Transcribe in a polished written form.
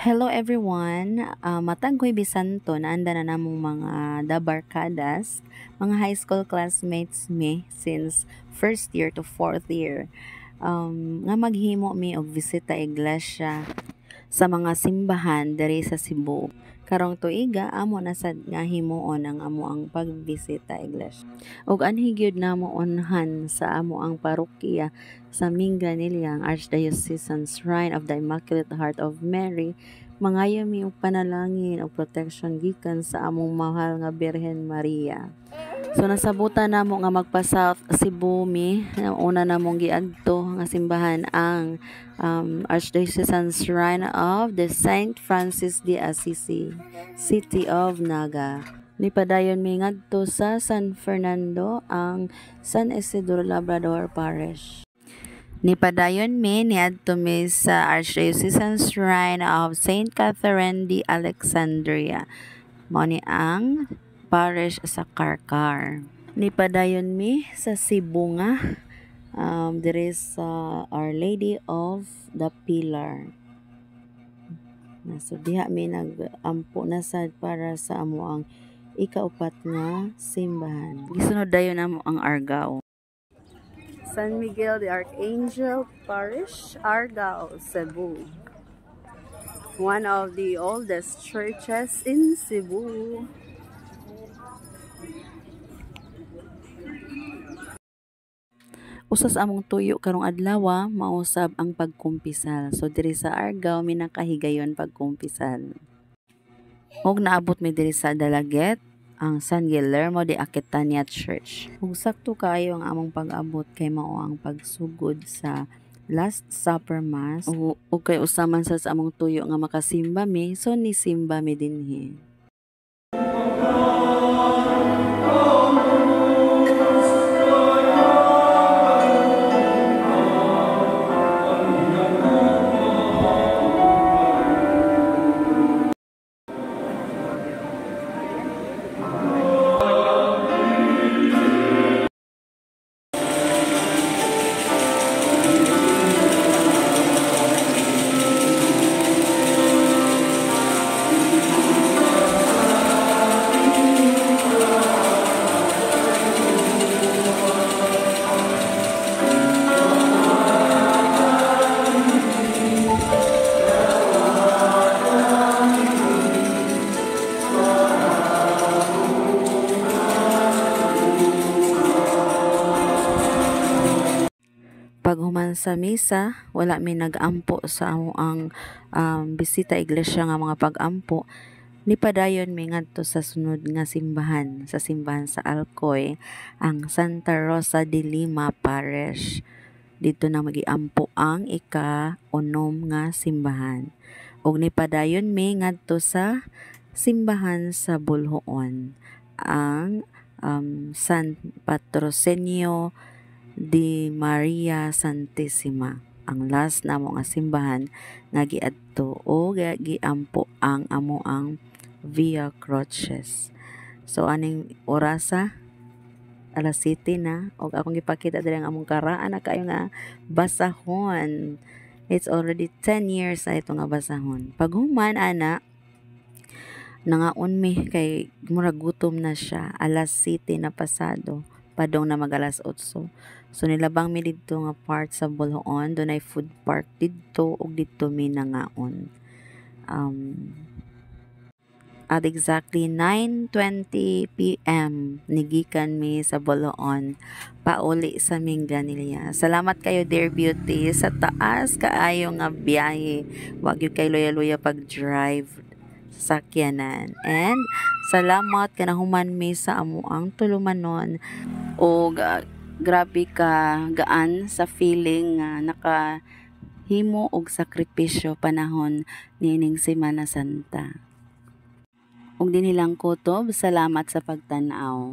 Hello everyone, mataghoy bisanto naanda na namong mga dabarkadas, mga high school classmates me since first year to fourth year. Nga maghimo mi og bisita iglesia sa mga simbahan diri sa Cebu. Karong tuiga amo na sad nga himuon ang amo ang pagbisita iglesia. Ug anhi gyud namo unhan sa amo ang parokya sa Mingraniliang Archdiocesan Shrine of the Immaculate Heart of Mary. Mangayo mi og panalangin og protection gikan sa among mahal nga Birhen Maria. So nasabutan namo nga magpa South Cebu mi. Una namong giadto nga simbahan ang Archdiocesan Shrine of the Saint Francis de Assisi, City of Naga. Nipadayon mi ngadto sa San Fernando ang San Isidro Labrador Parish. Nipadayon mi niadto mi sa Archdiocesan Shrine of Saint Catherine de Alexandria. Mao ni ang parish sa Karkar. Nipadayon mi sa Cebu nga there is Our Lady of the Pilar. So diha mi nag-ampo na sad para sa amo ang ikaupat nga simbahan. Gisunod dayon amo ang Argao. San Miguel the Archangel Parish, Argao, Cebu. One of the oldest churches in Cebu. Usas among tuyo karong adlaw mausab ang pagkumpisal. So diri sa Argao mi nakahigayon pagkumpisal. Og naabot mi diri sa Dalaget ang San Guillermo de Aquitania Church. Ug sakto kaayo ang among pag-abot kay mao ang pagsugod sa Last Supper Mass. Ug kay usaman sa among tuyo nga makasimba mi, so ni simba mi dinhi. Paghuman sa misa, wala mi nag-ampo sa amo ang bisita iglesia nga mga pag-ampo. Nipadayon mi ngadto sa sunod nga simbahan, sa simbahan sa Alcoy, ang Santa Rosa de Lima Parish. Dito na magiampo ang ika-unom nga simbahan. Ug nipadayon mi ngadto sa simbahan sa Bulhoon, ang San Patrocinio de Maria Santissima, ang last namo nga simbahan nga giadto o giampo ang amo ang Via Crucis. So aning orasa alas 7 na og akong gipakita diri ang among karaan na kayo nga basahon. It's already 10 years na ito nga basahon. Paghuman ana nangaon mi kay murag gutom na siya, alas 7 na pasado, padong na mag alas 8. So nilabang mi didto nga part sa Bulhoon, dunay food park didto ug didto mi nangaon. At exactly 9:20 PM nigikan mi sa Bulhoon pauli sa Mingranilla. Salamat kayo dear beauty sa taas kaayo nga biyahe. Wag gyud kay luya-luya pag-drive sa sakyanan. And salamat kanahuman mi sa amo ang tulumanon og grabe ka gaan sa feeling nga nakahimo og sakripisyo panahon nining Semana Santa. Ug dinhi lang kutob, salamat sa pagtan-aw.